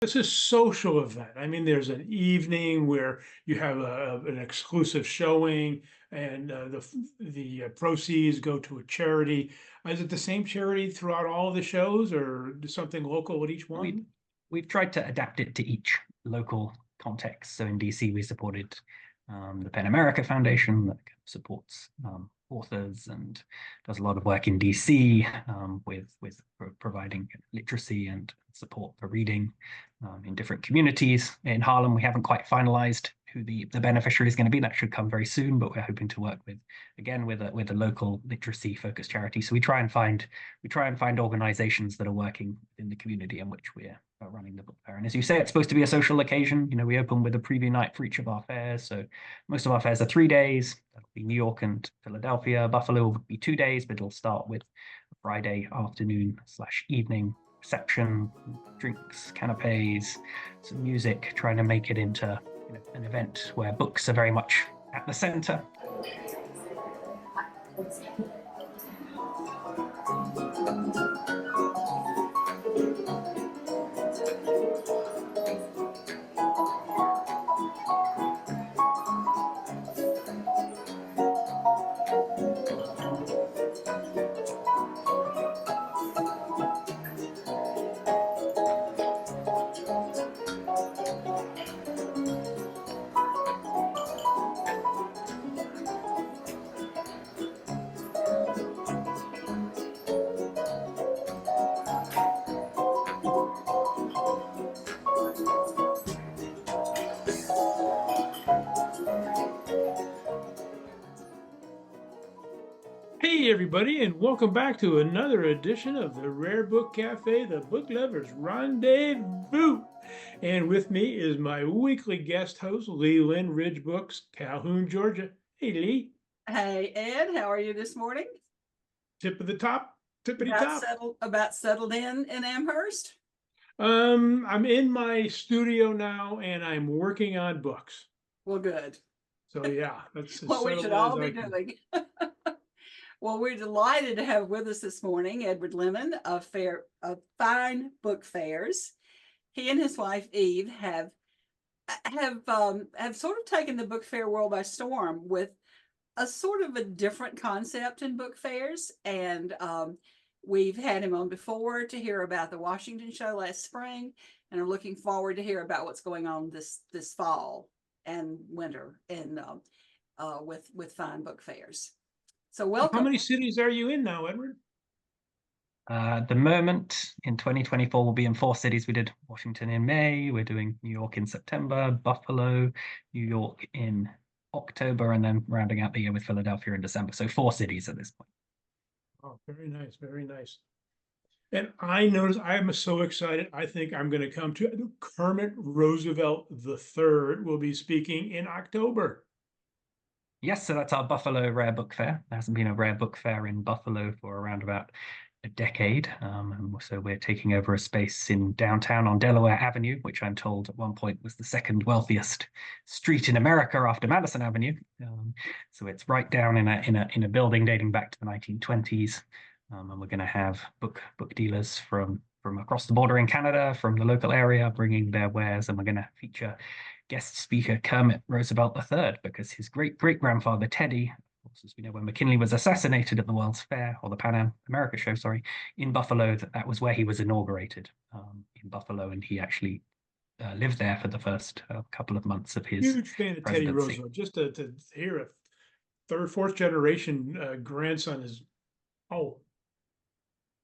It's a social event. I mean, there's an evening where you have an exclusive showing, and the proceeds go to a charity. Is it the same charity throughout all the shows, or something local at each We one? we've tried to adapt it to each local context. So in DC, we supported the PEN America Foundation that supports authors and does a lot of work in DC with providing literacy and support for reading in different communities. In Harlem, we haven't quite finalized who the beneficiary is going to be. That should come very soon, but we're hoping to work with a local literacy focused charity. So we try and find organizations that are working in the community in which we're running the book fair. And as you say, it's supposed to be a social occasion. We open with a preview night for each of our fairs. So most of our fairs are 3 days. That'll be New York and Philadelphia. Buffalo will be 2 days, but it'll start with a Friday afternoon/evening reception, drinks, canapes, some music, trying to make it into an event where books are very much at the center. Hey, everybody, and welcome back to another edition of the Rare Book Cafe, the Book Lovers Rendezvous. And with me is my weekly guest host, Linn, Ridge Books, Calhoun, Georgia. Hey, Lee. Hey, Ed, how are you this morning? Tip of the top, tippity top. About settled in Amherst? I'm in my studio now, and I'm working on books. Well, good. So yeah, that's what we should all be doing. Well, we're delighted to have with us this morning Edward Lemon of Fine Book Fairs. He and his wife Eve have sort of taken the book fair world by storm with a sort of a different concept in book fairs, and we've had him on before to hear about the Washington show last spring, and are looking forward to hear about what's going on this fall and winter and with Fine Book Fairs. So welcome. How many cities are you in now, Edward? At the moment, in 2024, we'll be in 4 cities. We did Washington in May, we're doing New York in September, Buffalo, New York in October, and then rounding out the year with Philadelphia in December. So 4 cities at this point. Oh, very nice, very nice. And I noticed, I am so excited. I think I'm going to come to Kermit Roosevelt III will be speaking in October. Yes, so that's our Buffalo Rare Book Fair. There hasn't been a rare book fair in Buffalo for around about a decade. And so we're taking over a space in downtown on Delaware Avenue, which I'm told at one point was the second wealthiest street in America after Madison Avenue. So it's right down in a building dating back to the 1920s. And we're going to have book dealers from across the border in Canada, from the local area, bringing their wares, and we're going to feature guest speaker Kermit Roosevelt III, because his great-great-grandfather Teddy, of course, as we know, when McKinley was assassinated at the World's Fair, or the Pan America show, sorry, in Buffalo, that was where he was inaugurated, in Buffalo, and he actually lived there for the first couple of months of his huge fan of presidency. Teddy Roosevelt. Just to hear a third, fourth generation grandson is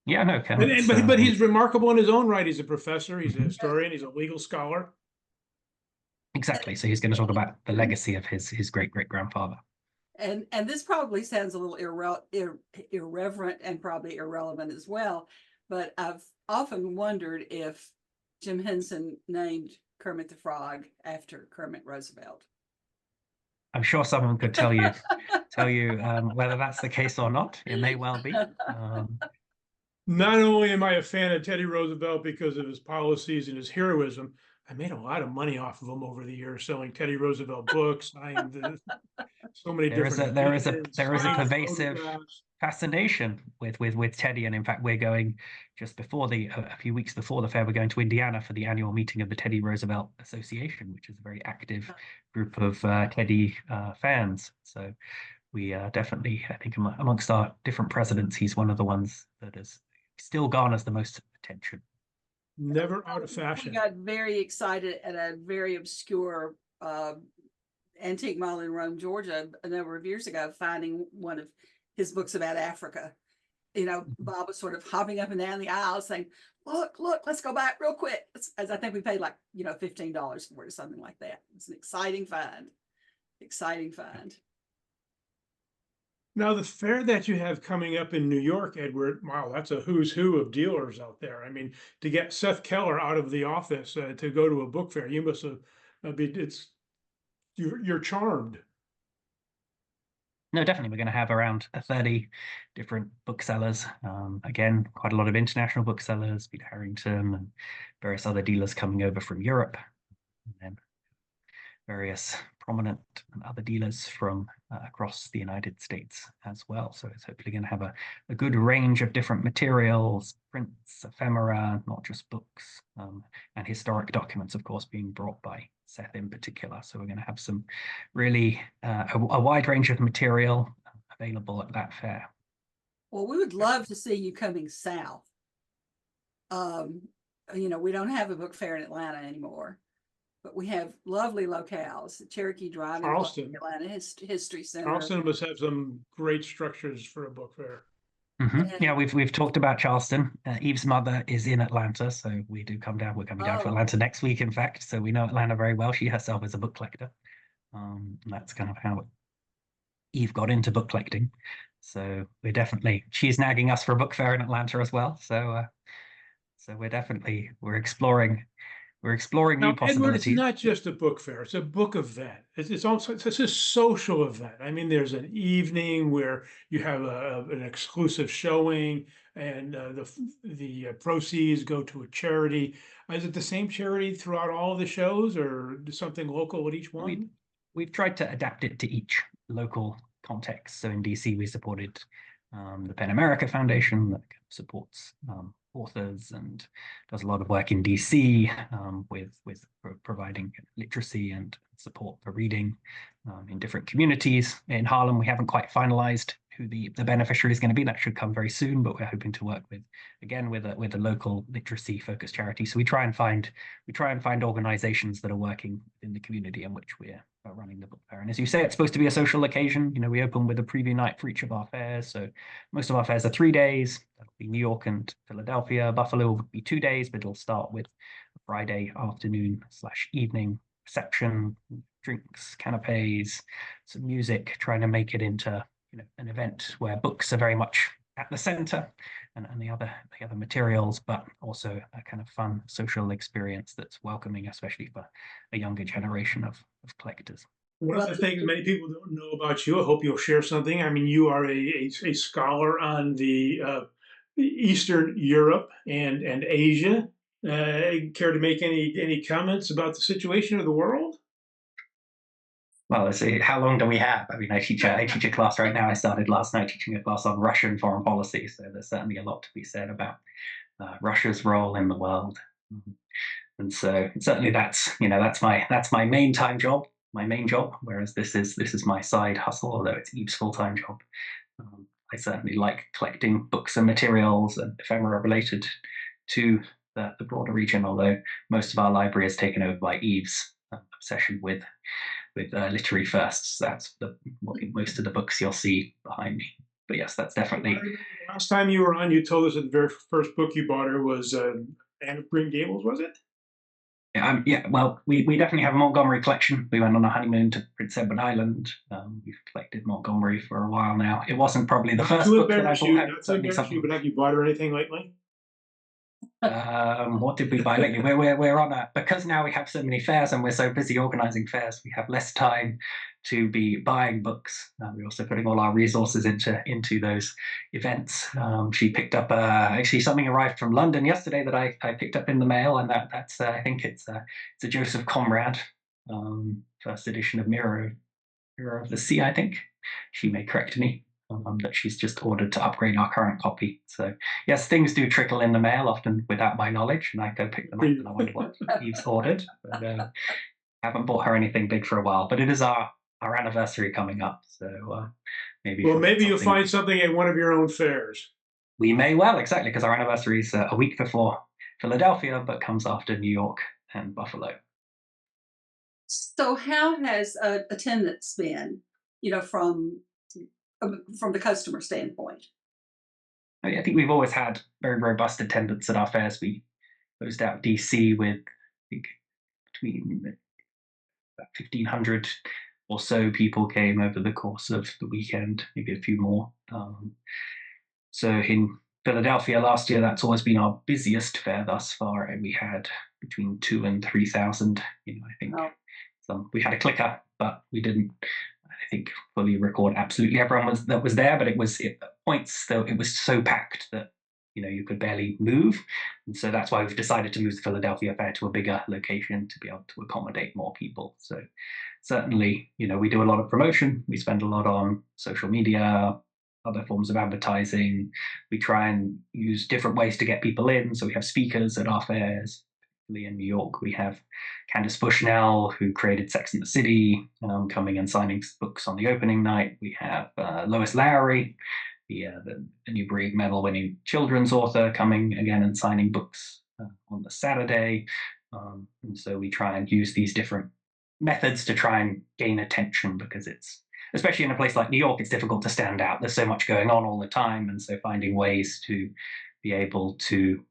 Yeah, no, Kermit. But he's remarkable in his own right. He's a professor, he's a historian, he's a legal scholar. Exactly. So he's going to talk about the legacy of his great-great-grandfather. And this probably sounds a little irreverent and probably irrelevant as well, but I've often wondered if Jim Henson named Kermit the Frog after Kermit Roosevelt. I'm sure someone could tell you whether that's the case or not. It may well be. Not only am I a fan of Teddy Roosevelt because of his policies and his heroism, I made a lot of money off of him over the years, selling Teddy Roosevelt books. So many there is different a signs, pervasive photographs. fascination with Teddy, and in fact, we're going just before a few weeks before the fair. We're going to Indiana for the annual meeting of the Teddy Roosevelt Association, which is a very active group of Teddy fans. So we definitely, I think, amongst our different presidents, he's one of the ones that has still garners the most attention. Never out of We fashion. got very excited at a very obscure antique mall in Rome, Georgia, a number of years ago, finding one of his books about Africa. Bob was sort of hopping up and down the aisle saying, look, let's go back real quick. As I think we paid like, $15 for it or something like that. It's an exciting find. Now, the fair that you have coming up in New York, Edward, wow, that's a who's who of dealers out there. I mean, to get Seth Keller out of the office to go to a book fair, you must have, you're charmed. No, definitely. We're going to have around 30 different booksellers. Again, quite a lot of international booksellers, Peter Harrington and various other dealers coming over from Europe, and then various prominent and other dealers from across the United States as well. So it's hopefully going to have a good range of different materials, prints, ephemera, not just books, and historic documents, of course, being brought by Seth in particular. So we're going to have some really a wide range of material available at that fair. Well, we would love to see you coming south. We don't have a book fair in Atlanta anymore, but we have lovely locales, Cherokee Drive in Charleston. Atlanta History Center. Charleston must have some great structures for a book fair. Yeah, we've talked about Charleston. Eve's mother is in Atlanta, so we do come down. We're coming down to Atlanta next week, in fact. So we know Atlanta very well. She herself is a book collector. And that's kind of how Eve got into book collecting. So she's nagging us for a book fair in Atlanta as well. So we're exploring Now, new possibilities. Edward, it's not just a book fair; it's a book event. It's also a social event. I mean, there's an evening where you have an exclusive showing, and the proceeds go to a charity. Is it the same charity throughout all the shows, or something local at each one? We've tried to adapt it to each local context. So in DC, we supported the PEN America Foundation that supports authors and does a lot of work in DC with providing literacy and support for reading in different communities. In Harlem, we haven't quite finalized who the beneficiary is going to be. That should come very soon, but we're hoping to work with a local literacy focused charity. So we try and find organizations that are working in the community in which we're running the book fair. And as you say, it's supposed to be a social occasion. We open with a preview night for each of our fairs. So most of our fairs are 3 days. That'll be New York and Philadelphia. Buffalo will be 2 days, but it'll start with a Friday afternoon/evening reception, drinks, canapes, some music, trying to make it into an event where books are very much at the center, and the other materials, but also a kind of fun social experience that's welcoming, especially for a younger generation of collectors. One of the things many people don't know about you, I hope you'll share something. I mean, you are a scholar on the Eastern Europe and Asia. Care to make any comments about the situation of the world? Well, let's see. How long do we have? I mean, I teach a class right now. I started last night teaching a class on Russian foreign policy. So there's certainly a lot to be said about Russia's role in the world. And so certainly that's my main job. Whereas this is my side hustle, although it's Eve's full-time job. I certainly like collecting books and materials and ephemera related to the broader region, although most of our library is taken over by Eve's obsession with literary firsts. That's most of the books you'll see behind me. But yes, that's definitely. Last time you were on, you told us that the very first book you bought her was Anne of Green Gables, was it? Yeah. Well, we definitely have a Montgomery collection. We went on a honeymoon to Prince Edward Island. We've collected Montgomery for a while now. It wasn't probably the first book that I bought. But have you bought her anything lately? What did we buy lately? We're on because now we have so many fairs and we're so busy organizing fairs, we have less time to be buying books. We're also putting all our resources into those events. She picked up actually something arrived from London yesterday that I picked up in the mail, and that's I think it's a Joseph Conrad first edition of Miro of the Sea, I think. She may correct me that she's just ordered to upgrade our current copy. So yes, things do trickle in the mail, often without my knowledge, and I go pick them up and I wonder what Eve's ordered. But haven't bought her anything big for a while. But it is our anniversary coming up, so maybe. Well, maybe you'll find something at one of your own fairs. We may well, exactly, because our anniversary is a week before Philadelphia, but comes after New York and Buffalo. So how has attendance been, from the customer standpoint? I think we've always had very robust attendance at our fairs. We closed out DC with, I think, between 1,500 or so people came over the course of the weekend, maybe a few more. So in Philadelphia last year, that's always been our busiest fair thus far, and we had between 2,000 and 3,000. I think we had a clicker, but we didn't, I think, fully record absolutely everyone that was there. But it was at points though it was so packed that you could barely move, and so that's why we've decided to move the Philadelphia fair to a bigger location to be able to accommodate more people. So certainly, we do a lot of promotion. We spend a lot on social media, other forms of advertising. We try and use different ways to get people in. So we have speakers at our fairs. Particularly in New York, we have Candice Bushnell, who created Sex and the City, coming and signing books on the opening night. We have Lois Lowery, the Newbery Medal-winning children's author, coming again and signing books on the Saturday. And so we try and use these different methods to try and gain attention, because it's, especially in a place like New York, it's difficult to stand out. There's so much going on all the time, and so finding ways to be able to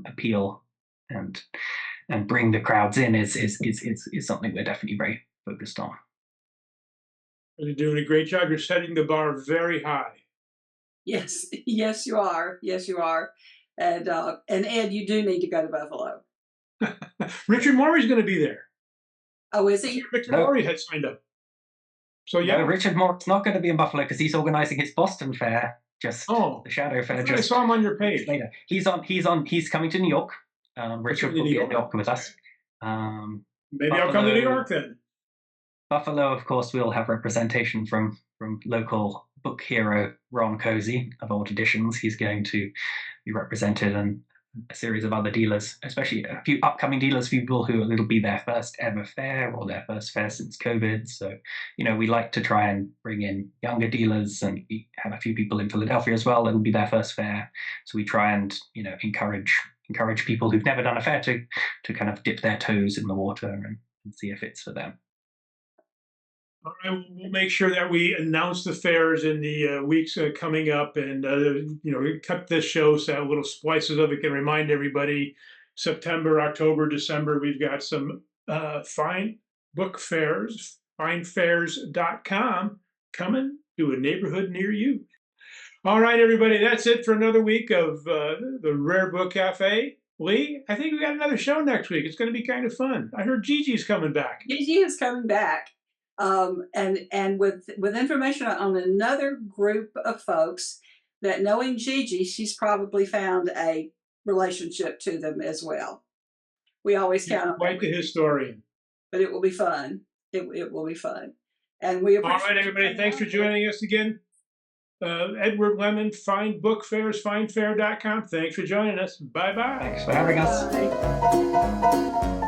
appeal and bring the crowds in is something we're definitely very focused on. You're doing a great job. You're setting the bar very high. Yes, yes, you are. Yes, you are. And Ed, you do need to go to Buffalo. Richard Morey's going to be there. Oh, is he? Richard Morey had signed up. So yeah, Richard Morey's not going to be in Buffalo because he's organizing his Boston fair. Just the Shadow Fair. I saw him on your page later. He's coming to New York. Richard will be in New York with us. Maybe I'll come to New York then. Buffalo, of course, we'll have representation from local book hero Ron Cozy of Old Editions. He's going to be represented, and a series of other dealers, especially a few upcoming dealers, people who it'll be their first ever fair or their first fair since COVID. So, we like to try and bring in younger dealers, and we have a few people in Philadelphia as well. It'll be their first fair. So we try and, encourage people who've never done a fair to kind of dip their toes in the water and see if it's for them. All right, we'll make sure that we announce the fairs in the weeks coming up, and cut this show so that little splices of it can remind everybody. September, October, December, we've got some fine book fairs, finefairs.com, coming to a neighborhood near you. All right, everybody, that's it for another week of the Rare Book Cafe. Lee, I think we got another show next week. It's going to be kind of fun. I heard Gigi's coming back. Gigi is coming back. And with information on another group of folks that, knowing Gigi, she's probably found a relationship to them as well. We always count on quite the historian. But it will be fun. It will be fun. And we appreciate. All right, everybody, thanks for joining us again. Edward Lemon, Fine Book Fairs, finefair.com. Thanks for joining us. Bye-bye. Thanks for having us. Bye.